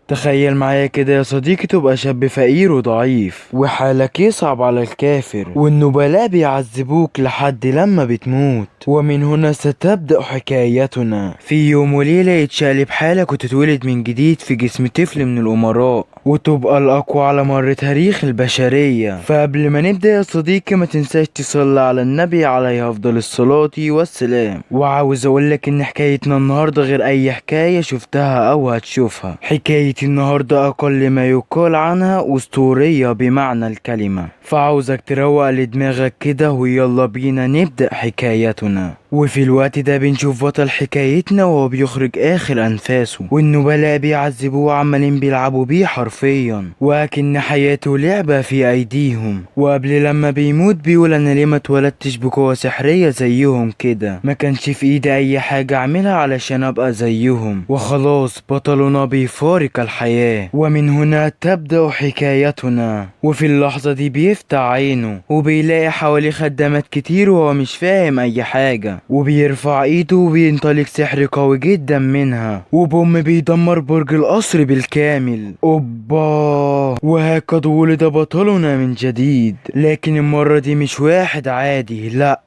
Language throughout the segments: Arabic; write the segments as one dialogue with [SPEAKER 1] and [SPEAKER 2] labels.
[SPEAKER 1] تخيل معايا كده يا صديقي، تبقى شاب فقير وضعيف وحالك يصعب على الكافر، والنبلاء بيعذبوك لحد لما بتموت. ومن هنا ستبدأ حكايتنا. في يوم وليلة يتشقلب حالك وتتولد من جديد في جسم طفل من الأمراء، وتبقى الأقوى على مر تاريخ البشرية. فقبل ما نبدأ يا صديقي، ما تنساش تصلي على النبي عليه أفضل الصلاة والسلام. وعاوز أقولك إن حكايتنا النهاردة غير أي حكاية شفتها أو هتشوفها. حكاية النهاردة أقل ما يقال عنها أسطورية بمعنى الكلمة، فعاوزك تروق لدماغك كده ويلا بينا نبدأ حكايتنا. وفي الوقت ده بنشوف بطل حكايتنا وهو بيخرج آخر أنفاسه، والنبلاء بيعذبوه وعمالين بيلعبوا بيه حرفيا، وأكن حياته لعبة في أيديهم. وقبل لما بيموت بيقول أنا ليه ما اتولدتش بقوة سحرية زيهم كده، ما كانش في إيدي أي حاجة أعملها علشان أبقى زيهم، وخلاص بطلنا بيفارق الحياة. ومن هنا تبدأ حكايتنا. وفي اللحظة دي بيفتح عينه وبيلاقي حواليه خدامات كتير وهو مش فاهم أي حاجة، وبيرفع ايده وبينطلق سحر قوي جدا منها، وبوم بيدمر برج القصر بالكامل. اوبا، وهكذا ولد بطلنا من جديد، لكن المرة دي مش واحد عادي، لا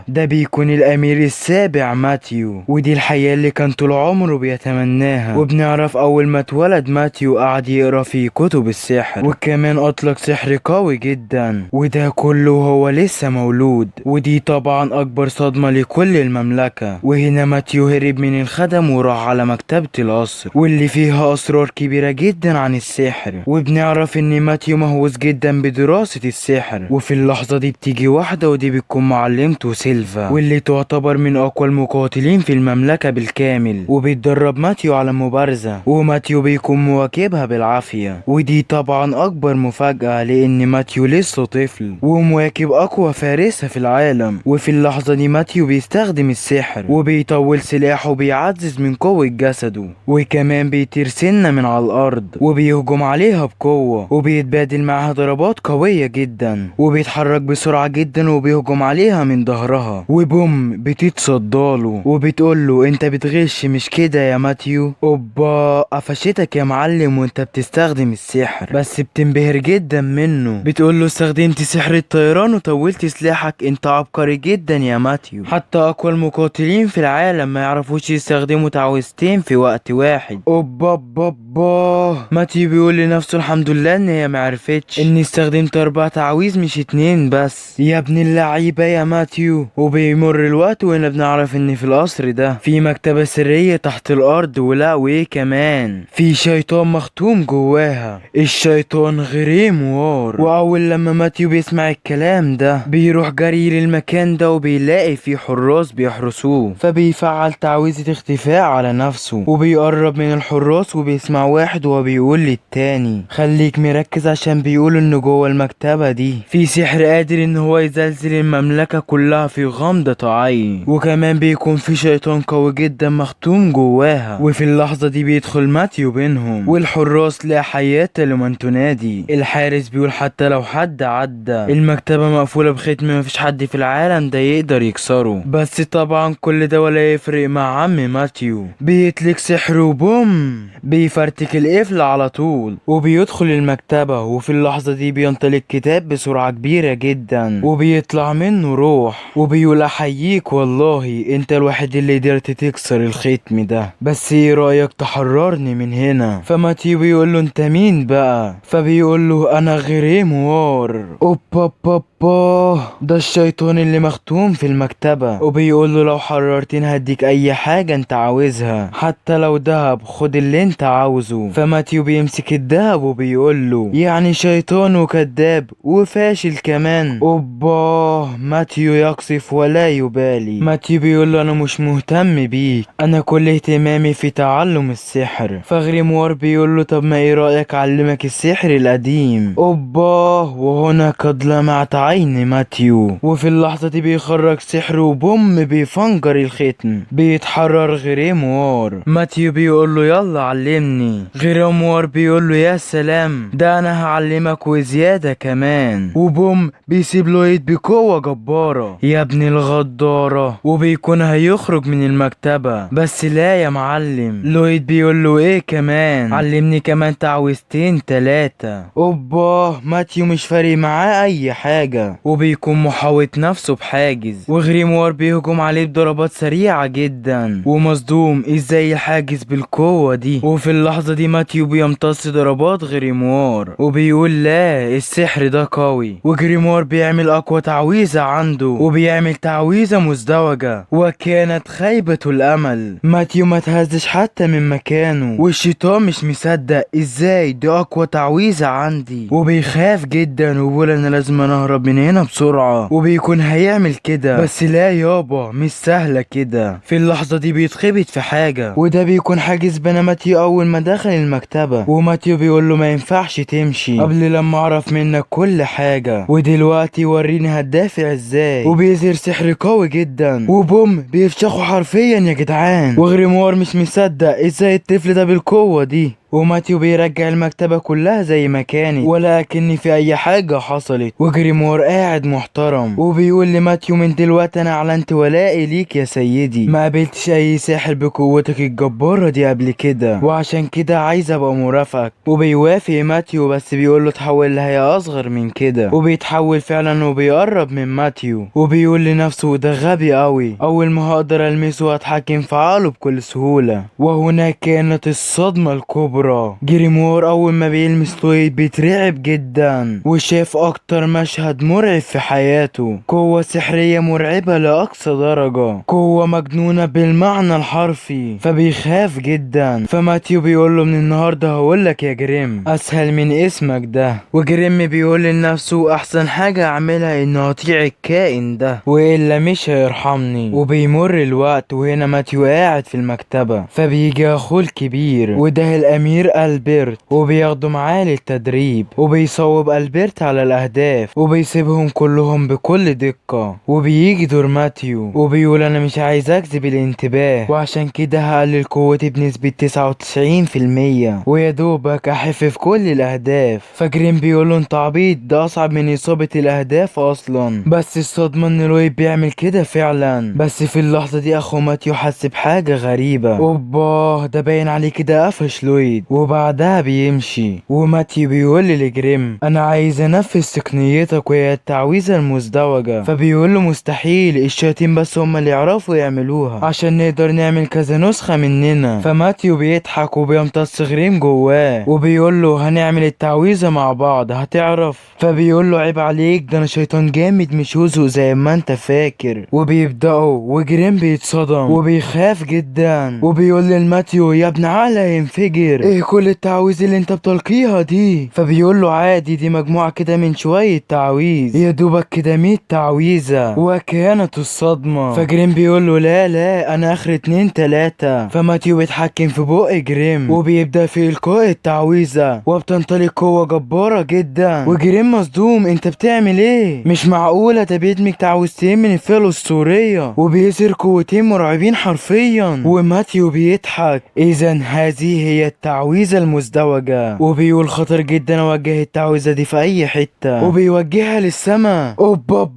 [SPEAKER 1] ده بيكون الامير السابع ماتيو، ودي الحياة اللي كان طول عمره بيتمناها. وبنعرف اول ما اتولد ماتيو قعد يقرا في كتب السحر، وكمان اطلق سحر قوي جدا، وده كله هو لسه مولود. ودي طبعا اكبر صدمة لكل المملكة. وهنا ماتيو هرب من الخدم وراح على مكتبة القصر، واللي فيها اسرار كبيرة جدا عن السحر. وبنعرف ان ماتيو مهووس جدا بدراسة السحر. وفي اللحظة دي بتيجي واحدة، ودي بتكون معلمته سيلفا، واللي تعتبر من اقوى المقاتلين في المملكة بالكامل، وبيتدرب ماتيو على مبارزة، وماتيو بيكون مواكبها بالعافية. ودي طبعا اكبر مفاجأة، لان ماتيو لسه طفل ومواكب اقوى فارسة في العالم. وفي اللحظة دي ماتيو بيستخدم السحر وبيطول سلاحه وبيعزز من قوة جسده، وكمان بيطير سنة من على الأرض وبيهجم عليها بقوة، وبيتبادل معاها ضربات قوية جدا، وبيتحرك بسرعة جدا وبيهجم عليها من ظهرها، وبوم بتتصداله وبتقوله انت بتغش مش كده يا ماتيو؟ اوبا، قفشتك يا معلم وانت بتستخدم السحر. بس بتنبهر جدا منه، بتقوله استخدمت سحر الطيران وطولت سلاحك، انت عبقري جدا يا ماتيو، حتى اقوى المقاتلين في العالم ما يعرفوش يستخدموا تعويذتين في وقت واحد. اوبا بابا، ماتيو بيقول لنفسه الحمد لله ان هي معرفتش اني استخدمت 4 تعاويذ مش 2 بس، يا ابن اللعيبة يا ماتيو. وبيمر الوقت وهنا بنعرف ان في القصر ده في مكتبة سرية تحت الارض، ولا وايه كمان في شيطان مختوم جواها، الشيطان غريم وار. واول لما ماتيو بيسمع الكلام ده بيروح جري للمكان ده وبيلاقي فيه حراس بيحرسوه، فبيفعل تعويذة اختفاء على نفسه وبيقرب من الحراس، وبيسمع واحد وهو بيقول للتاني خليك مركز عشان بيقول ان جوه المكتبة دي في سحر قادر ان هو يزلزل المملكة كلها في غمضة عين، وكمان بيكون في شيطان قوي جدا مختوم جواها. وفي اللحظة دي بيدخل ماتيو بينهم، والحراس لا حياة لمن تنادي. الحارس بيقول حتى لو حد عدى المكتبة مقفولة بختم، مفيش حد في العالم ده يقدر يكسره. بس طبعا كل ده ولا يفرق مع عم ماتيو، بيطلق سحر وبوم بيفرتك القفل على طول، وبيدخل المكتبة. وفي اللحظة دي بينطلق كتاب بسرعة كبيرة جدا وبيطلع منه روح، وبيقول احييك والله انت الوحيد اللي قدرت تكسر الختم ده، بس ايه رأيك تحررني من هنا؟ فماتيو بيقول له انت مين بقى؟ فبيقول له انا غريم وار. اوبا بابا، ده الشيطان اللي مختوم في المكتبة، وبيقول له لو حررتني هديك اي حاجة انت عاوزها، حتى لو دهب، خد اللي انت عاوزه. فماتيو بيمسك الدهب وبيقول له يعني شيطان وكذاب وفاشل كمان؟ اوبا، ماتيو يقصف ولا يبالي. ماتيو بيقول له انا مش مهتم بيك، انا كل اهتمامي في تعلم السحر. فغريموار بيقول له طب ما ايه رأيك اعلمك السحر القديم؟ اوبا، وهنا قد لمعت عين ماتيو. وفي اللحظة دي بيخرج سحر وبوم بيفنجر الختم، بيتحرر غريموار. ماتيو بيقول له يلا علمني. غريموار بيقول له يا سلام، ده انا هعلمك وزيادة كمان. وبوم بيسيب لويد بقوة جبارة يا ابن الغدارة، وبيكون هيخرج من المكتبة. بس لا يا معلم، لويد بيقول له ايه كمان؟ علمني كمان تعويذتين تلاتة. اوبا، ماتيو مش فارق معاه اي حاجة، وبيكون محاوط نفسه بحاجز. وغريموار بيهجم عليه بضربات سريعة جدا، ومصدوم ازاي حاجز بالقوة دي. وفي اللحظة دي ماتيو بيمتص ضربات غريموار وبيقول لا، السحر ده قوي. وغريموار بيعمل اقوى تعويذة عنده، وبيعمل تعويذة مزدوجة، وكانت خيبة الامل. ماتيو ما تهزش حتى من مكانه، والشيطان مش مصدق ازاي دي اقوى تعويذة عندي، وبيخاف جدا وبيقول انا لازم اهرب من هنا بسرعة. وبيكون هيعمل كده، بس لا يابا، مش سهلة كده. في اللحظة دي بيتخبط في حاجة، وده بيكون حاجز بين ماتيو اول ما دخل المكتبة. وماتيو بيقول له ما ينفعش تمشي قبل لما اعرف منك كل حاجة، ودلوقتي وريني هتدافع ازاي. وبيظهر سحر قوي جدا، وبوم بيفشخه حرفيا يا جدعان. وغريموار مش مصدق ازاي الطفل ده بالقوة دي. وماتيو بيرجع المكتبة كلها زي ما كانت، ولكن في اي حاجة حصلت. وجريمور قاعد محترم وبيقول لماتيو من دلوقتي انا اعلنت ولائي ليك يا سيدي، ما قابلتش اي ساحر بقوتك الجبارة دي قبل كده، وعشان كده عايز ابقى مرافقك. وبيوافق ماتيو، بس بيقول له تحول لهيئة اصغر من كده. وبيتحول فعلا وبيقرب من ماتيو، وبيقول لنفسه ده غبي قوي، اول ما هقدر المسه واتحكم في عقله بكل سهولة. وهناك كانت الصدمة الكبرى. جريمور اول ما بيلمس لويد بيترعب جدا، وشاف اكتر مشهد مرعب في حياته. قوة سحرية مرعبة لاقصى درجة، قوة مجنونة بالمعنى الحرفي، فبيخاف جدا. فماتيو بيقول له من النهاردة هقولك يا جريم اسهل من اسمك ده. وجريم بيقول لنفسه احسن حاجة اعملها ان اطيع الكائن ده، والا مش هيرحمني. وبيمر الوقت وهنا ماتيو قاعد في المكتبة، فبيجي اخوه الكبير وده الامير ألبرت، وبياخده معاه للتدريب، وبيصوب ألبرت على الأهداف وبيسيبهم كلهم بكل دقة. وبيجي دور ماتيو وبيقول أنا مش عايز أجذب الانتباه، وعشان كده هقلل قوتي بنسبة 99%، ويدوبك أحفف كل الأهداف. فجريم بيقوله أنت عبيط، ده أصعب من إصابة الأهداف أصلا. بس الصدمة إن لويد بيعمل كده فعلا. بس في اللحظة دي أخو ماتيو حس بحاجة غريبة. أوبا، ده باين عليه كده قفش لويد. وبعدها بيمشي، وماتيو بيقول لجريم انا عايز انفذ تقنيتك وهي التعويذة المزدوجة. فبيقول له مستحيل، الشياطين بس هم اللي يعرفوا يعملوها عشان نقدر نعمل كذا نسخة مننا. فماتيو بيضحك وبيمتص غريم جواه، وبيقول له هنعمل التعويذة مع بعض هتعرف. فبيقول له عيب عليك، ده انا شيطان جامد مش هزق زي ما انت فاكر. وبيبدأوا وجريم بيتصدم وبيخاف جدا، وبيقول للماتيو يا ابن عقلي ينفجر، ايه كل التعويذ اللي انت بتلقيها دي؟ فبيقول له عادي، دي مجموعة كده من شوية تعويذ، يا دوبك كده 100 تعويذة. وكانت الصدمة. فجريم بيقول له لا لا، انا اخر 2 3. فماتيو بيتحكم في بق جريم وبيبدأ في القاء التعويذة، وبتنطلق قوة جبارة جدا. وجريم مصدوم، انت بتعمل ايه؟ مش معقولة، ده بيدمج تعويذتين من الفئة الاسطورية وبيظهر قوتين مرعبين حرفيا. وماتيو بيضحك، اذا هذه هي التعويذة المزدوجة. وبيقول خطر جدا اوجه التعويذة دي في اي حتة، وبيوجهها للسماء. اوبا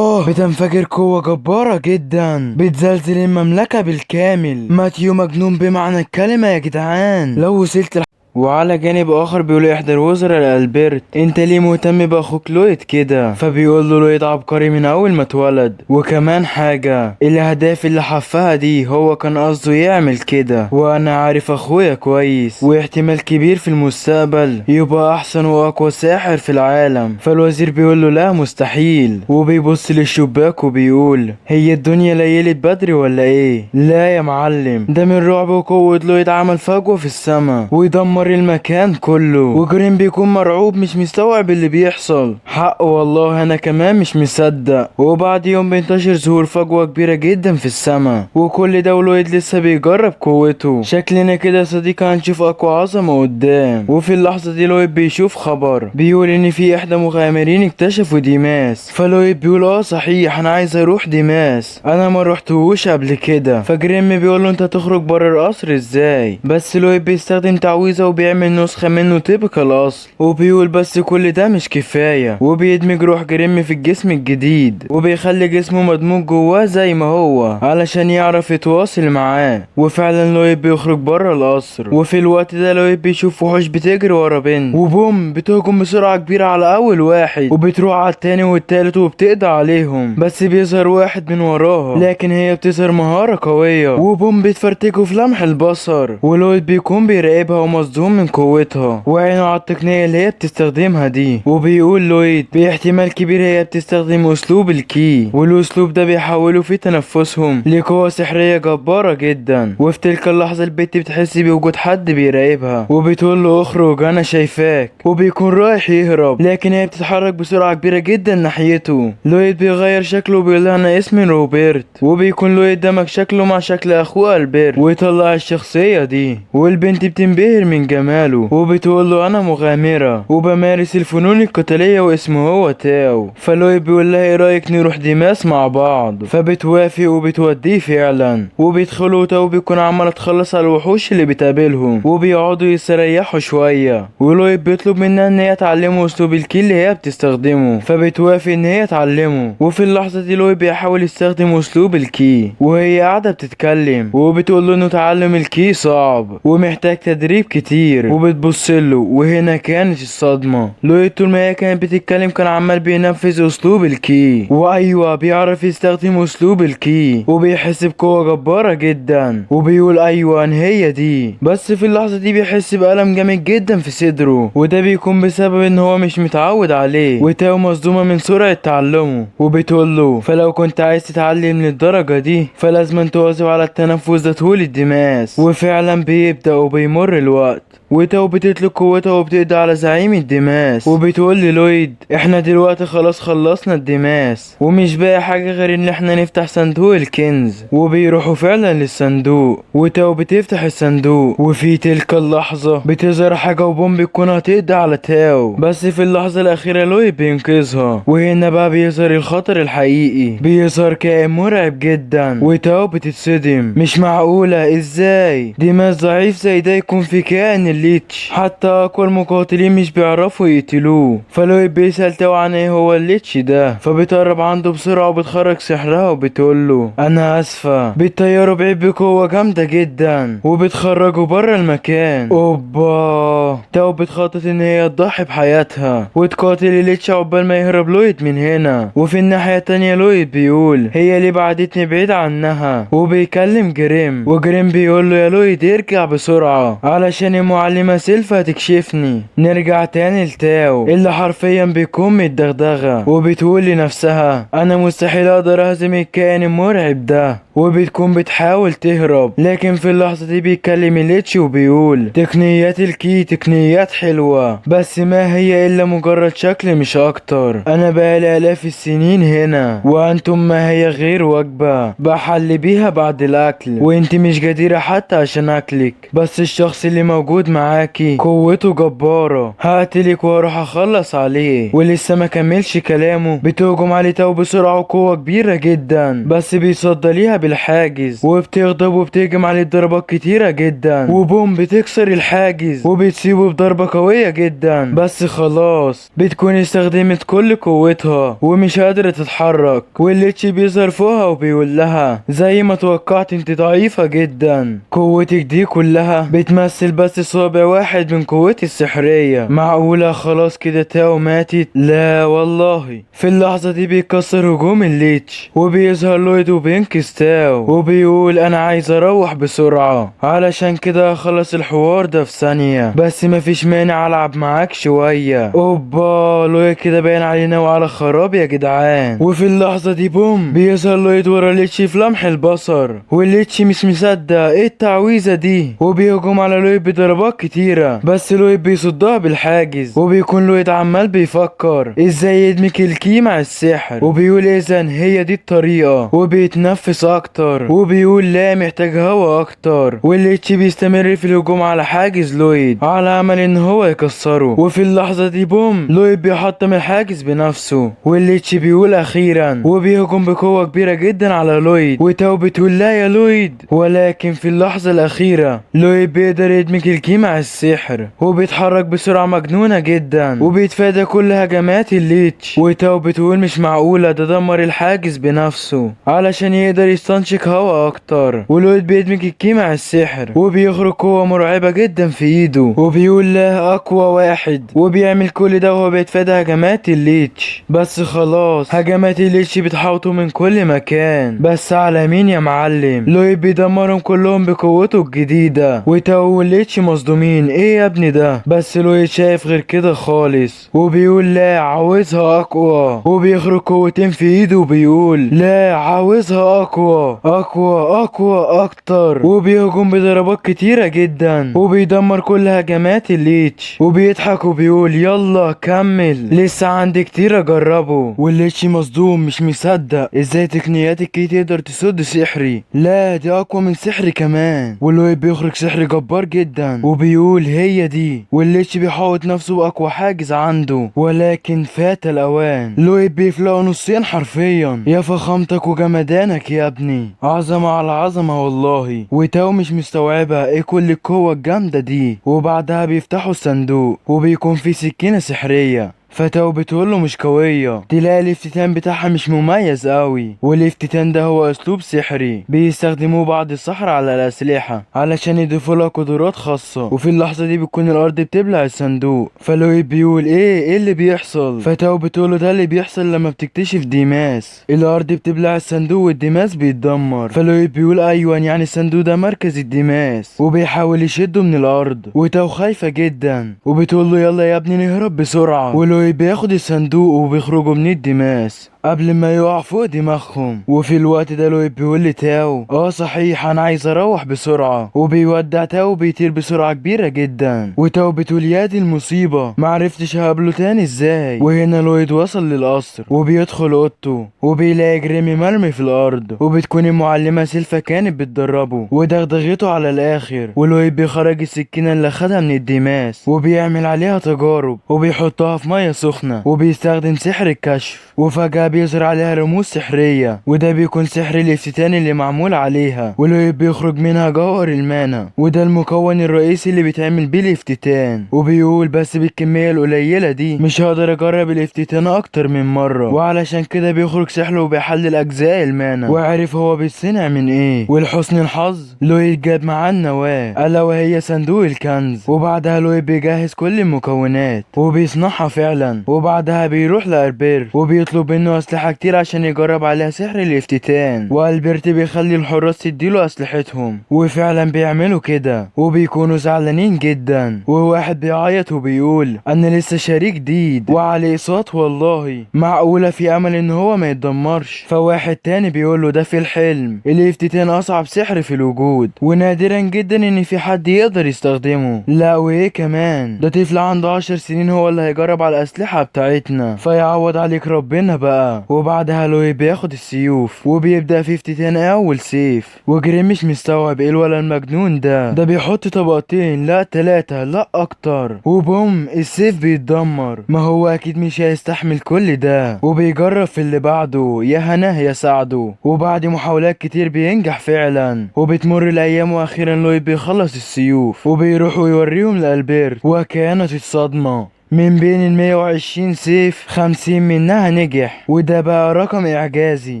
[SPEAKER 1] بتنفجر قوة جبارة جدا بتزلزل المملكة بالكامل. ماتيو مجنون بمعنى الكلمة يا جدعان. لو وصلت وعلى جانب اخر بيقول احدى الوزراء لألبرت انت ليه مهتم باخوك لويد كده؟ فبيقول له لويد عبقري من اول ما اتولد، وكمان حاجة الاهداف اللي حفها دي هو كان قصده يعمل كده، وانا عارف اخويا كويس واحتمال كبير في المستقبل يبقى احسن واقوى ساحر في العالم. فالوزير بيقول له لا مستحيل، وبيبص للشباك وبيقول هي الدنيا ليلت بدري ولا ايه؟ لا يا معلم، ده من رعب وقوة لويد عمل فجوة في السما ويدمر بينهار المكان كله، وجرين بيكون مرعوب مش مستوعب اللي بيحصل. حق والله انا كمان مش مصدق. وبعد يوم بينتشر ظهور فجوة كبيرة جدا في السماء، وكل ده ولويد لسه بيجرب قوته. شكلنا كده يا صديقي هنشوف اقوى عظمة قدام. وفي اللحظة دي لويد بيشوف خبر بيقول ان في احدى مغامرين اكتشفوا ديماس. فلويد بيقول صحيح انا عايز اروح ديماس، انا ما رحتهوش قبل كده. فجريم بيقول له انت تخرج بره القصر ازاي؟ بس لويد بيستخدم تعويذة وبيعمل نسخة منه طبق الاصل، وبيقول بس كل ده مش كفاية، وبيدمج روح جريم في الجسم الجديد وبيخلي جسمه مدموج جواه زي ما هو علشان يعرف يتواصل معاه. وفعلا لويد بيخرج بره القصر، وفي الوقت ده لويد بيشوف وحوش بتجري ورا بنت، وبوم بتهجم بسرعة كبيرة على اول واحد وبتروح على التاني والتالت وبتقضي عليهم. بس بيظهر واحد من وراها، لكن هي بتظهر مهارة قوية وبوم بتفرتكه في لمح البصر. ولويد بيكون بيراقبها ومصدوم من قوتها وعينه على التقنية اللي هي بتستخدمها دي. وبيقول لويد باحتمال كبير هي بتستخدم اسلوب الكي، والاسلوب ده بيحوله في تنفسهم لقوة سحرية جبارة جدا. وفي تلك اللحظة البت بتحس بوجود حد بيراقبها وبتقول له اخرج انا شايفاك، وبيكون رايح يهرب لكن هي بتتحرك بسرعة كبيرة جدا ناحيته. لويد بيغير شكله وبيقول لها انا اسمي روبرت، وبيكون لويد دمج شكله مع شكل اخوه البرت ويطلع الشخصية دي. والبنت بتنبهر من جماله وبتقول له انا مغامرة وبمارس الفنون القتالية واسمه هو تاو. فلويد بيقول لها ايه رايك نروح ديماس مع بعض؟ فبتوافق وبتوديه فعلا، وبيدخلوا تاو بيكون عمال تخلص على الوحوش اللي بتقابلهم وبيقعدوا يستريحوا شوية. ولويد بيطلب منها ان هي تعلمه اسلوب الكي اللي هي بتستخدمه، فبتوافق ان هي تعلمه. وفي اللحظة دي لويد بيحاول يستخدم اسلوب الكي وهي قاعدة بتتكلم وبتقول له انه تعلم الكي صعب ومحتاج تدريب كتير، وبتبص له. وهنا كانت الصدمة، لويد طول ما هي كانت بتتكلم كان عمال بينفذ اسلوب الكي، وايوه بيعرف يستخدم اسلوب الكي وبيحس بقوة جبارة جدا وبيقول ايوه هي دي. بس في اللحظة دي بيحس بألم جامد جدا في صدره، وده بيكون بسبب ان هو مش متعود عليه. وتاو مصدومة من سرعة تعلمه وبتقول له فلو كنت عايز تتعلم للدرجة دي فلازم تواظب على التنفس ده طول الدماس. وفعلا بيبدأ وبيمر الوقت وتاو بتطلق قوتها وبتقضي على زعيم الدماس، وبتقول للويد احنا دلوقتي خلاص خلصنا الدماس ومش باقي حاجة غير ان احنا نفتح صندوق الكنز. وبيروحوا فعلا للصندوق وتاو بتفتح الصندوق، وفي تلك اللحظة بتظهر حاجة وبوم بتكون هتقضي على تاو. بس في اللحظة الأخيرة لويد بينقذها، وهنا بقى بيظهر الخطر الحقيقي. بيظهر كائن مرعب جدا وتاو بتتصدم، مش معقولة ازاي دماس ضعيف زي ده يكون في كائن الليتش؟ حتى اقوى المقاتلين مش بيعرفوا يقتلوه. فلويد بيسأل تاو عن ايه هو الليتش ده، فبتقرب عنده بسرعة وبتخرج سحرها وبتقول له انا اسفة. بتطيره بعيد بقوة جامدة جدا وبتخرجه بره المكان. اوبا تاو بتخطط ان هي تضحي بحياتها وتقاتل الليتش عقبال ما يهرب لويد من هنا. وفي الناحية التانية لويد بيقول هي ليه بعدتني بعيد عنها، وبيكلم جريم وجريم بيقول له يا لويد ارجع بسرعة علشان المعلمة سيلفا هتكشفني. نرجع تاني لتاو اللي حرفيا بيكون متدغدغة وبتقول لنفسها انا مستحيل اقدر اهزم الكائن المرعب ده، وبتكون بتحاول تهرب. لكن في اللحظة دي بيتكلم الليتش وبيقول تقنيات الكي تقنيات حلوة بس ما هي الا مجرد شكل مش اكتر. انا بقالي الاف السنين هنا وانتم ما هي غير وجبة بحل بيها بعد الاكل، وانت مش جديرة حتى عشان اكلك. بس الشخص اللي موجود معاكي قوته جبارة، هقتلك واروح اخلص عليه. ولسه ما كملش كلامه بتهجم عليه تاو بسرعة وقوة كبيرة جدا، بس بيصد ليها بالحاجز وبتغضب وبتهجم عليه ضربات كتيرة جدا وبوم بتكسر الحاجز وبتسيبه بضربة قوية جدا. بس خلاص بتكون استخدمت كل قوتها ومش قادرة تتحرك، والليتش بيظهر فوقها وبيقول لها زي ما توقعت انت ضعيفة جدا، قوتك دي كلها بتمثل بس صابع واحد من قوتي السحرية. معقولة خلاص كده تاو ماتت؟ لا والله. في اللحظة دي بيكسر هجوم الليتش وبيظهر لويد وبينقذ تاو تاو وبيقول انا عايز اروح بسرعة، علشان كده اخلص الحوار ده في ثانية، بس مفيش مانع العب معاك شوية. اوبا لويد كده باين علينا وعلى خراب يا جدعان. وفي اللحظة دي بوم بيظهر لويد ورا ليتشي في لمح البصر، والليتشي مش مصدق ايه التعويذة دي، وبيهجم على لويد بضربات كتيرة، بس لويد بيصدها بالحاجز. وبيكون لويد عمال بيفكر ازاي يدمج الكي مع السحر، وبيقول اذا هي دي الطريقة، وبيتنفس اكتر وبيقول لا محتاج هوا اكتر. والليتشي بيستمر في الهجوم على حاجز لويد على امل ان هو يكسره. وفي اللحظة دي بوم لويد بيحطم الحاجز بنفسه، والليتشي بيقول اخيرا، وبيهجم بقوة كبيرة جدا على لويد. وتاو بتقول لا يا لويد، ولكن في اللحظة الاخيرة لويد بيقدر يدمج الكي مع السحر، وبيتحرك بسرعة مجنونة جدا وبيتفادى كل هجمات الليتش. وتاو بتقول مش معقولة ده دمر الحاجز بنفسه علشان يقدر يستنشق هوا اكتر. ولويد بيدمج الكي مع السحر وبيخرج قوة مرعبة جدا في ايده، وبيقول له اقوى واحد، وبيعمل كل ده وهو بيتفادى هجمات الليتش. بس خلاص هجمات الليتش بتحاوطه من كل مكان، بس على مين يا معلم؟ لويد بيدمرهم كلهم بقوته الجديدة. وتاو والليتش مصدومين ايه يا ابني ده، بس لويد شايف غير كده خالص وبيقول لا عاوزها اقوى، وبيخرج قوتين في ايده وبيقول لا عاوزها اقوى اقوى اقوى اكتر، وبيهجم بضربات كتيرة جدا وبيدمر كل هجمات الليتش، وبيضحك وبيقول يلا كمل لسه عندي كتير اجربه. والليتش مصدوم مش مصدق ازاي تقنيات الكي تقدر تسد سحري، لا دي اقوى من سحري كمان. ولويد بيخرج سحر جبار جدا وبيقول هي دي، والليتش بيحاوط نفسه باقوى حاجز عنده، ولكن فات الاوان. لويد بيفلقه نصين حرفيا. يا فخامتك وجمدانك يا ابني، عظمة على عظمة والله. وتاو مش مستوعبة ايه كل القوة الجامدة دي. وبعدها بيفتحوا الصندوق وبيكون فيه سكينة سحرية، فتاو بتقوله مش قوية، تلاقي الافتتان بتاعها مش مميز قوي. والافتتان ده هو اسلوب سحري بيستخدموه بعض السحرة على الاسلحة علشان يضيفوا لها قدرات خاصة. وفي اللحظة دي بتكون الارض بتبلع الصندوق، فلويد بيقول ايه اللي بيحصل؟ فتاو بتقوله ده اللي بيحصل لما بتكتشف ديماس، الارض بتبلع الصندوق والديماس بيتدمر. فلويد بيقول ايوه يعني الصندوق ده مركز الديماس، وبيحاول يشده من الارض. وتاو خايفة جدا وبتقوله يلا يا ابني نهرب بسرعة. ولويد بياخد الصندوق وبيخرجوا من الدماس قبل ما يقع فوق دماغهم. وفي الوقت ده لويد بيقول لتاو صحيح انا عايز اروح بسرعة، وبيودع تاو وبيطير بسرعة كبيرة جدا. وتاو بتقول يا دي المصيبة معرفتش هقابله تاني ازاي. وهنا لويد وصل للقصر وبيدخل اوضته وبيلاقي جريمي مرمي في الارض، وبتكون المعلمة سيلفا كانت بتدربه ودغدغته على الاخر. ولويد بيخرج السكينة اللي خدها من الدماس وبيعمل عليها تجارب وبيحطها في مية سخنة وبيستخدم سحر الكشف، وفجأة بيظهر عليها رموز سحرية، وده بيكون سحر الافتتان اللي معمول عليها. ولويد بيخرج منها جوهر المانا، وده المكون الرئيسي اللي بيتعمل بيه الافتتان. وبيقول بس بالكمية القليلة دي مش هقدر اجرب الافتتان اكتر من مرة، وعلشان كده بيخرج سحره وبيحلل اجزاء المانا وعرف هو بيتصنع من ايه. ولحسن الحظ لويد جاب معاه النواة الا وهي صندوق الكنز، وبعدها لويد بيجهز كل المكونات وبيصنعها فعلا. وبعدها بيروح لألبرت وبيطلب منه اسلحة كتير عشان يجرب عليها سحر الافتتان، والبرت بيخلي الحراس تديله اسلحتهم، وفعلا بيعملوا كده وبيكونوا زعلانين جدا. وواحد بيعيط وبيقول انا لسه شاري جديد وعليه صوت والله، معقولة في امل ان هو ما يتدمرش؟ فواحد تاني بيقوله ده في الحلم الافتتان اصعب سحر في الوجود، ونادرا جدا ان في حد يقدر يستخدمه. لا وايه كمان ده طفل عنده 10 سنين هو اللي هيجرب على الاسلحة بتاعتنا، فيعوض عليك ربنا بقى. وبعدها لويد بياخد السيوف وبيبدأ في افتتان اول سيف، وجريم مش مستوعب ايه الولا المجنون ده بيحط طبقتين لا 3 لا اكتر، وبوم السيف بيتدمر. ما هو اكيد مش هيستحمل كل ده وبيجرب في اللي بعده يا هناه يا سعده. وبعد محاولات كتير بينجح فعلا، وبتمر الايام واخيرا لويد بيخلص السيوف وبيروحوا يوريهم لألبرت. وكانت الصدمة من بين 120 سيف 50 منها نجح، وده بقى رقم اعجازي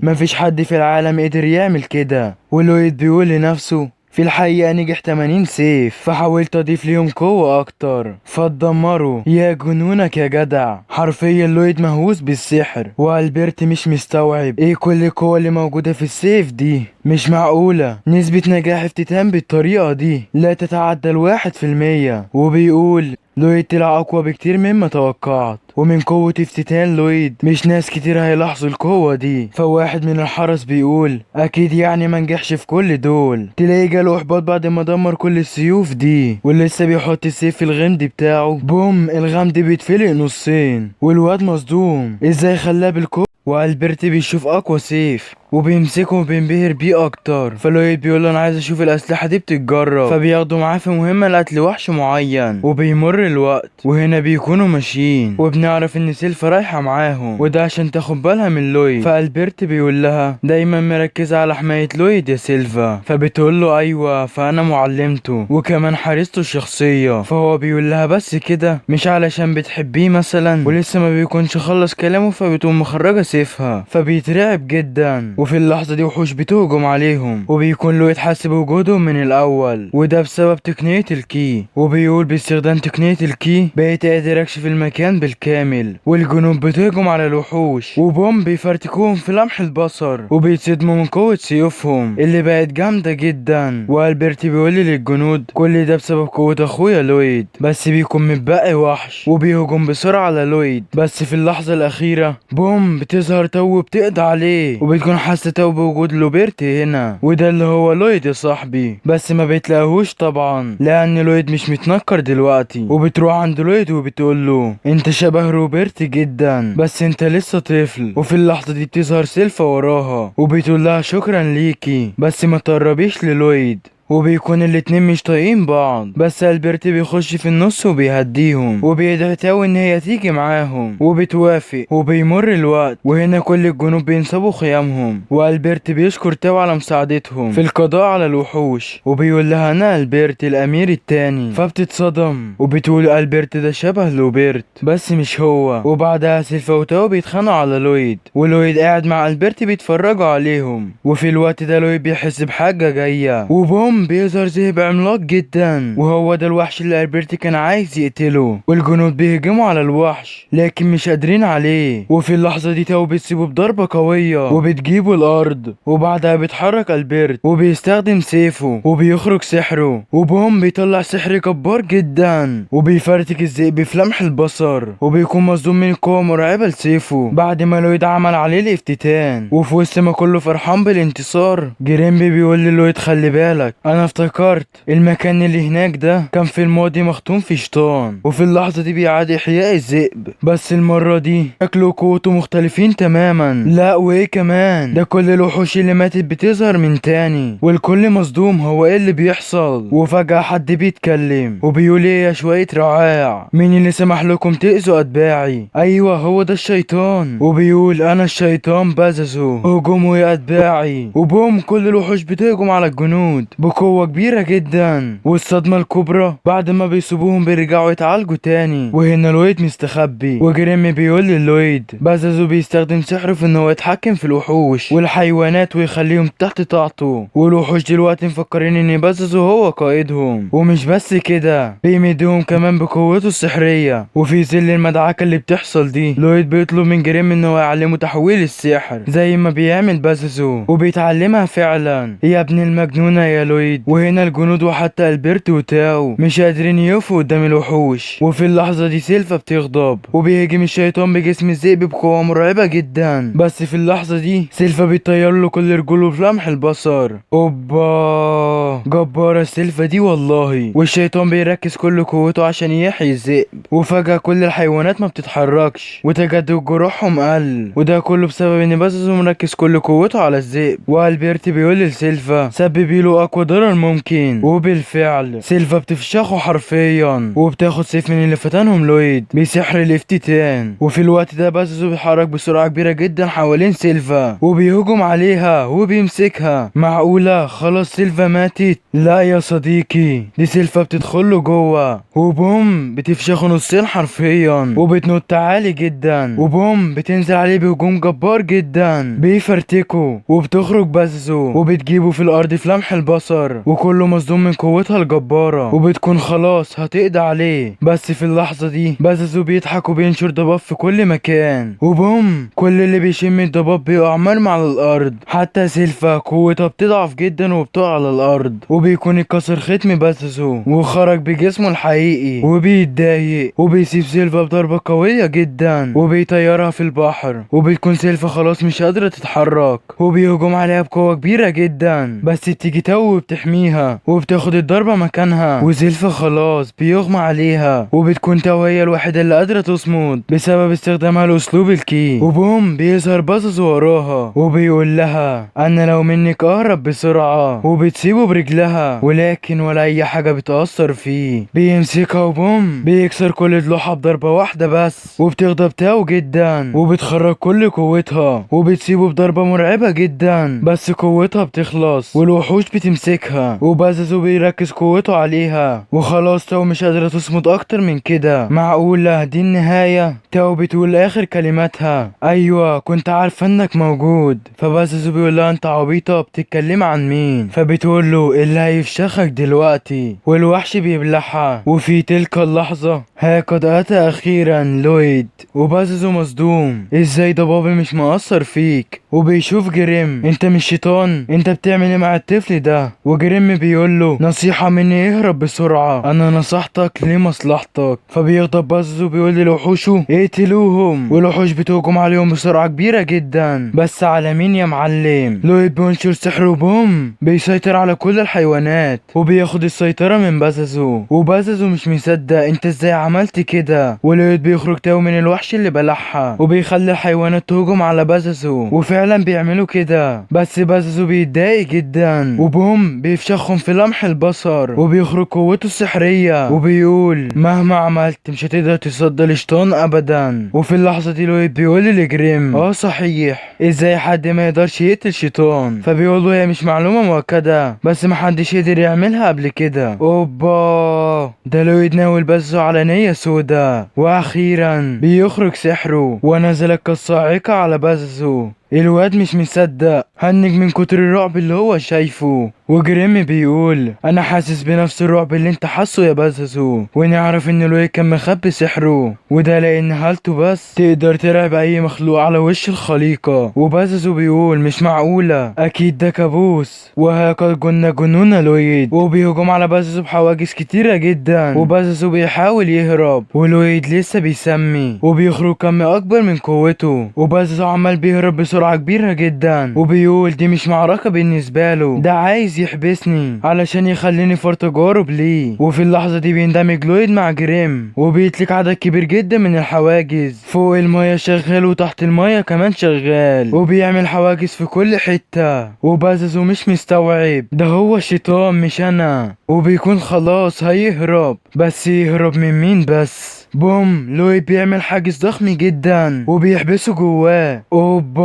[SPEAKER 1] مفيش حد في العالم قدر يعمل كده. ولويد بيقول لنفسه في الحقيقة نجح 80 سيف، فحاولت اضيف ليهم قوة اكتر فاتدمروا. يا جنونك يا جدع، حرفيا لويد مهووس بالسحر، والبرت مش مستوعب ايه كل القوة اللي موجودة في السيف دي. مش معقولة نسبة نجاح افتتان بالطريقة دي لا تتعدى 1%. وبيقول لويد طلع أقوى بكتير مما توقعت، ومن قوة افتتان لويد مش ناس كتير هيلاحظوا القوة دي. فواحد من الحرس بيقول أكيد يعني منجحش في كل دول. تلاقي جاله إحباط بعد ما دمر كل السيوف دي، ولسه بيحط السيف في الغمد بتاعه، بوم الغمد بيتفلق نصين والواد مصدوم ازاي خلاه بالقوة. والبرت بيشوف اقوى سيف وبيمسكه وبينبهر بيه اكتر. فلويد بيقول له انا عايز اشوف الاسلحه دي بتتجرب، فبياخده معاه في مهمه لقتل وحش معين. وبيمر الوقت وهنا بيكونوا ماشيين وبنعرف ان سيلفا رايحه معاهم، وده عشان تاخد بالها من لويد. فالبرت بيقول لها دايما مركزه على حمايه لويد يا سيلفا. فبتقول له ايوه فانا معلمته وكمان حارسته الشخصيه. فهو بيقول لها بس كده مش علشان بتحبيه مثلا؟ ولسه ما بيكونش خلص كلامه فبتقوم مخرجه سيفها. فبيترعب جدا، وفي اللحظة دي وحوش بتهجم عليهم وبيكون له يتحسب وجودهم من الأول، وده بسبب تقنية الكي. وبيقول باستخدام تقنية الكي بقيت قادر أكشف المكان بالكامل، والجنود بتهجم على الوحوش وبوم بيفرتكوهم في لمح البصر وبيتصدموا من قوة سيوفهم اللي بقت جامدة جدا. والبرت بيقول للجنود كل ده بسبب قوة أخويا لويد، بس بيكون متبقي وحش وبيهجم بسرعة على لويد. بس في اللحظة الأخيرة بوم بتظهر تو بتقضي عليه، وبتكون حاسة بوجود لوبرت هنا، وده اللي هو لويد يا صاحبي. بس ما بتلاقيهوش طبعا لان لويد مش متنكر دلوقتي. وبتروح عند لويد وبتقول له انت شبه روبرت جدا بس انت لسه طفل. وفي اللحظة دي بتظهر سيلفا وراها وبتقول لها شكرا ليكي بس ما تقربيش للويد. وبيكون الاتنين مش طايقين بعض، بس البرت بيخش في النص وبيهديهم وبيدعي تاو ان هي تيجي معاهم وبتوافق. وبيمر الوقت وهنا كل الجنود بينصبوا خيامهم، والبرت بيشكر تاو على مساعدتهم في القضاء على الوحوش وبيقول لها انا البرت الامير التاني. فبتتصدم وبتقول البرت ده شبه لوبرت بس مش هو. وبعدها سيلفا وتاو بيتخانقوا على لويد، ولويد قاعد مع البرت بيتفرجوا عليهم. وفي الوقت ده لويد بيحس بحاجة جاية وبوم بيظهر ذئب عملاق جدا، وهو ده الوحش اللي البرت كان عايز يقتله. والجنود بيهجموا على الوحش لكن مش قادرين عليه. وفي اللحظة دي تاو بتسيبه بضربة قوية وبتجيبه الارض، وبعدها بيتحرك البرت وبيستخدم سيفه وبيخرج سحره، وبوم بيطلع سحر جبار جدا وبيفرتك الذئب في لمح البصر، وبيكون مصدوم من قوة مرعبة لسيفه بعد ما لويد عمل عليه الافتتان. وفي وسط ما كله فرحان بالانتصار جريمبي بيقول للويد خلي بالك انا افتكرت المكان اللي هناك ده كان في الماضي مختوم في شيطان. وفي اللحظة دي بيعاد احياء الذئب، بس المرة دي شكله وقوته مختلفين تماما. لا وايه كمان ده كل الوحوش اللي ماتت بتظهر من تاني، والكل مصدوم هو ايه اللي بيحصل. وفجأة حد بيتكلم وبيقول ايه يا شوية رعاع مين اللي سمح لكم تأذوا اتباعي؟ ايوه هو ده الشيطان. وبيقول انا الشيطان باززو هجوموا يا اتباعي. وبوم كل الوحوش بتهجم على الجنود بقوة كبيرة جدا. والصدمة الكبرى بعد ما بيسيبوهم بيرجعوا يتعالجوا تاني، وهنا لويد مستخبي وجريمي بيقول للويد بازازو بيستخدم سحره في ان هو يتحكم في الوحوش والحيوانات ويخليهم تحت طاعته. والوحوش دلوقتي مفكرين ان بازازو هو قائدهم، ومش بس كده بيمدهم كمان بقوته السحرية. وفي ظل المدعكة اللي بتحصل دي لويد بيطلب من جريمي ان هو يعلمه تحويل السحر زي ما بيعمل بازازو، وبيتعلمها فعلا. يا ابن المجنونة يا لويد. وهنا الجنود وحتى البرت وتاو مش قادرين يقفوا قدام الوحوش. وفي اللحظة دي سيلفا بتغضب وبيهجم الشيطان بجسم الذئب بقوة مرعبة جدا، بس في اللحظة دي سيلفا بيطير له كل رجوله بلمح البصر. اوبا جبارة سيلفا دي والله. والشيطان بيركز كل قوته عشان يحيي الذئب، وفجأة كل الحيوانات ما بتتحركش وتجدد جروحهم قل، وده كله بسبب ان بازوزو مركز كل قوته على الذئب. والبرت بيقول لسيلفا سببي له اقوى ضرر ممكن، وبالفعل سيلفا بتفشخه حرفيا وبتاخد سيف من اللي فتنهم لويد بسحر الافتتان. وفي الوقت ده بازوزو بيتحرك بسرعة كبيرة جدا حوالين سيلفا وبيهجم عليها وبيمسكها. معقولة خلاص سيلفا ماتت؟ لا يا صديقي دي سيلفا بتدخله جوه وبوم بتفشخه نصين حرفيا وبتنط عالي جدا، وبوم بتنزل عليه بهجوم جبار جدا بيفرتكه. وبتخرج بازوزو وبتجيبه في الارض في لمح البصر بتظهر وكله مصدوم من قوتها الجبارة وبتكون خلاص هتقضي عليه. بس في اللحظة دي بازازو بيضحك وبينشر ضباب في كل مكان وبوم كل اللي بيشم الضباب بيقع مرمى على الارض. حتى سيلفا قوتها بتضعف جدا وبتقع على الارض وبيكون اتكسر ختم بازازو وخرج بجسمه الحقيقي وبيتضايق وبيسيب سيلفا بضربة قوية جدا وبيطيرها في البحر وبتكون سيلفا خلاص مش قادرة تتحرك وبيهجم عليها بقوة كبيرة جدا بس بتيجي تو وبتحميها وبتاخد الضربة مكانها وسيلفا خلاص بيغمى عليها وبتكون تو هي الوحيدة اللي قادرة تصمد بسبب استخدامها لأسلوب الكي. وبوم بيظهر بازازو وراها وبيقول لها انا لو منك اهرب بسرعة وبتسيبه برجلها ولكن ولا اي حاجة بتأثر فيه. بيمسكها وبوم بيكسر كل ضلوعها بضربة واحدة بس وبتغضب تاو جدا وبتخرج كل قوتها وبتسيبه بضربة مرعبة جدا بس قوتها بتخلص والوحوش بتمسكها وبازازو بيركز قوته عليها وخلاص تاو مش قادرة تصمد اكتر من كده. معقولة دي النهاية؟ تاو بتقول اخر كلماتها ايوه كنت عارفة انك موجود. فبازازو بيقول لها انت عبيطة بتتكلم عن مين؟ فبتقول له اللي هيفشخك دلوقتي والوحش بيبلعها. وفي تلك اللحظة ها قد اتى اخيرا لويد وبازازو مصدوم ازاي ده بابي مش مقصر فيك وبيشوف جريم انت مش شيطان انت بتعمل ايه مع الطفل ده؟ وجريم بيقول له نصيحة مني اهرب بسرعة انا نصحتك لمصلحتك. فبيغضب بازازو بيقول لوحوشه اقتلوهم والوحوش بتهجم عليهم بسرعة كبيرة جدا بس على مين يا معلم؟ لويد بينشر سحر وبوم بيسيطر على كل الحيوانات وبياخد السيطرة من بازازو وبازازو مش مصدق انت ازاي عملت كده. ولويد بيخرج تاو من الوحش اللي بلعها وبيخلي الحيوانات تهجم على بازازو وفعلا بيعملوا كده بس بازازو بيتضايق جدا وبوم بيفشخهم في لمح البصر وبيخرج قوته السحرية وبيقول مهما عملت مش هتقدر تصد الشيطان ابدا. وفي اللحظة دي لويد بيقول لجريم صحيح ازاي حد ما يقدرش يقتل شيطان؟ فبيقول له هي مش معلومة مؤكدة بس محدش يقدر يعملها قبل كده. اوبا ده لويد ناول بازازو على نية سودا واخيرا بيخرج سحره ونزلت كالصاعقة على بازازو. الواد مش مصدق هنج من كتر الرعب اللي هو شايفه وجريم بيقول انا حاسس بنفس الرعب اللي انت حاسه يا بازازو ونعرف ان لويد كان مخبي سحره وده لان هالته بس تقدر ترعب اي مخلوق على وش الخليقة. وبازازو بيقول مش معقولة اكيد ده كابوس وهكذا جنون لويد وبيهجم على بازازو بحواجز كتيرة جدا وبازازو بيحاول يهرب ولويد لسه بيسمي وبيخرج كم اكبر من قوته وبازازو عمال بيهرب بسرعة كبيرة جدا وبيقول دي مش معركة بالنسبة له ده عايز يحبسني علشان يخليني فور تجارب ليه. وفي اللحظة دي بيندمج لويد مع جريم وبيطلق عدد كبير جدا من الحواجز فوق المية شغال وتحت المية كمان شغال وبيعمل حواجز في كل حتة وبازازو مش مستوعب ده هو الشيطان مش انا وبيكون خلاص هيهرب بس يهرب من مين بس؟ بوم لويد بيعمل حاجز ضخم جدا وبيحبسه جواه.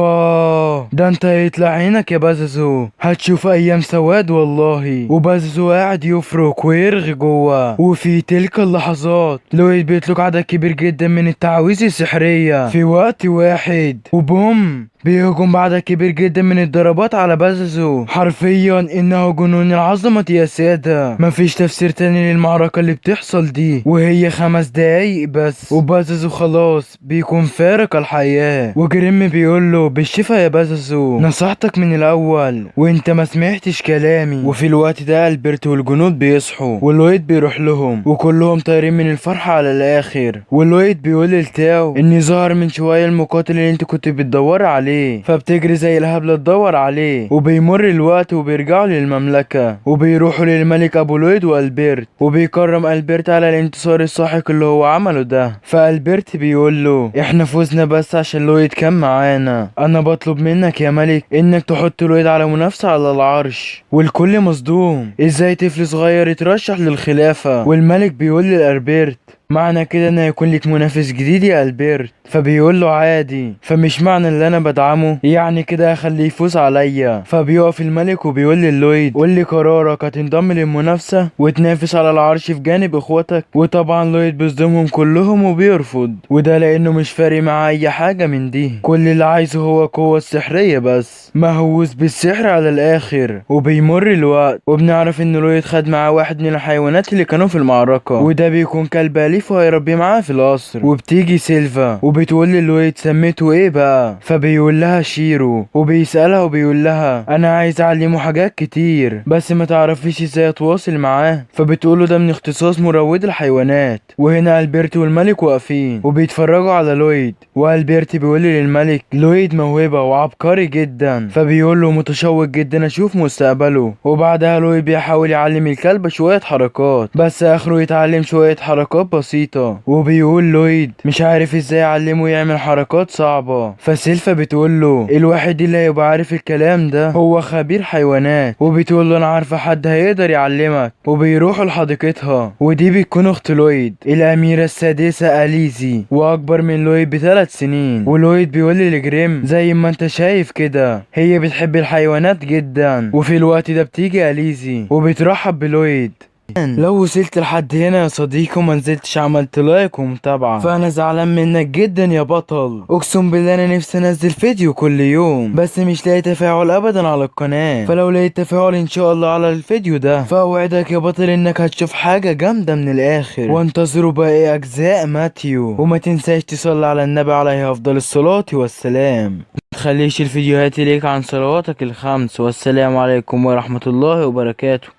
[SPEAKER 1] اوبا ده انت هيطلع عينك يا بازازو هتشوف ايام سواد والله. وبازازو قاعد يفرك ويرغي جوه وفي تلك اللحظات لويد بيطلق عدد كبير جدا من التعاويذ السحرية في وقت واحد وبوم بيهجم بعدد كبير جدا من الضربات على بازازو حرفيا انه جنون العظمة يا سادة. مفيش تفسير تاني للمعركة اللي بتحصل دي وهي 5 دقايق بس وبازازو خلاص بيكون فارق الحياة. وجريم بيقوله بالشفا يا بازازو نصحتك من الاول وانت ما سمعتش كلامي. وفي الوقت ده البرت والجنود بيصحوا واللويد بيروح لهم وكلهم طايرين من الفرحة على الاخر. واللويد بيقول لتاو اني ظهر من شوية المقاتل اللي انت كنت بتدور عليه فبتجري زي الهبلة تدور عليه. وبيمر الوقت وبيرجعوا للمملكة وبيروحوا للملك ابو لويد والبرت وبيكرم البرت على الانتصار الساحق اللي هو عمله ده. فالبرت بيقول له احنا فوزنا بس عشان لويد كان معانا انا بطلب منك يا ملك انك تحط لويد على منافسة على العرش. والكل مصدوم ازاي طفل صغير يترشح للخلافة. والملك بيقول للالبرت معنى كده ان هيكون لك منافس جديد يا البرت. فبيقول له عادي، فمش معنى ان انا بدعمه يعني كده هخليه يفوز عليا. فبيقف الملك وبيقول للويد قول لي قرارك، هتنضم للمنافسه وتنافس على العرش في جانب اخواتك؟ وطبعا لويد بيصدمهم كلهم وبيرفض، وده لانه مش فارق معاه اي حاجه من دي. كل اللي عايزه هو قوه سحريه بس، مهووس بالسحر على الاخر. وبيمر الوقت وبنعرف ان لويد خد معاه واحد من الحيوانات اللي كانوا في المعركه، وده بيكون كلب اليف وهيربيه معاه في القصر. وبتيجي سيلفا وبتقول للويد سميته ايه بقى؟ فبيقول لها شيرو، وبيسألها وبيقول لها انا عايز اعلمه حاجات كتير بس ما تعرفيش ازاي اتواصل معاه. فبتقوله ده من اختصاص مروض الحيوانات. وهنا البرت والملك واقفين وبيتفرجوا على لويد، والبرت بيقول للملك لويد موهبة وعبقري جدا. فبيقول له متشوق جدا اشوف مستقبله. وبعدها لويد بيحاول يعلم الكلب شوية حركات بس اخره يتعلم شوية حركات بسيطة. وبيقول لويد مش عارف ازاي يعلمه يعمل حركات صعبة. فسيلفا بتقول له الواحد اللي هيبقى عارف الكلام ده هو خبير حيوانات. وبتقول له انا عارفة حد هيقدر يعلمك. وبيروحوا لحديقتها، ودي بتكون اخت لويد الاميرة السادسة اليزي، واكبر من لويد ب3 سنين. ولويد بيقول لجريم زي ما انت شايف كده هي بتحب الحيوانات جدا. وفي الوقت ده بتيجي اليزي وبترحب بلويد. لو وصلت لحد هنا يا صديقي وما نزلتش عملت لايك ومتابعة فانا زعلان منك جدا يا بطل. اقسم بالله انا نفسي انزل فيديو كل يوم بس مش لاقي تفاعل ابدا على القناة. فلو لقيت تفاعل ان شاء الله على الفيديو ده فاوعدك يا بطل انك هتشوف حاجة جامدة من الاخر. وانتظروا باقي اجزاء ماتيو، وما تنساش تصلي على النبي عليه افضل الصلاة والسلام. متخليش الفيديوهات ليك عن صلواتك الخمس. والسلام عليكم ورحمة الله وبركاته.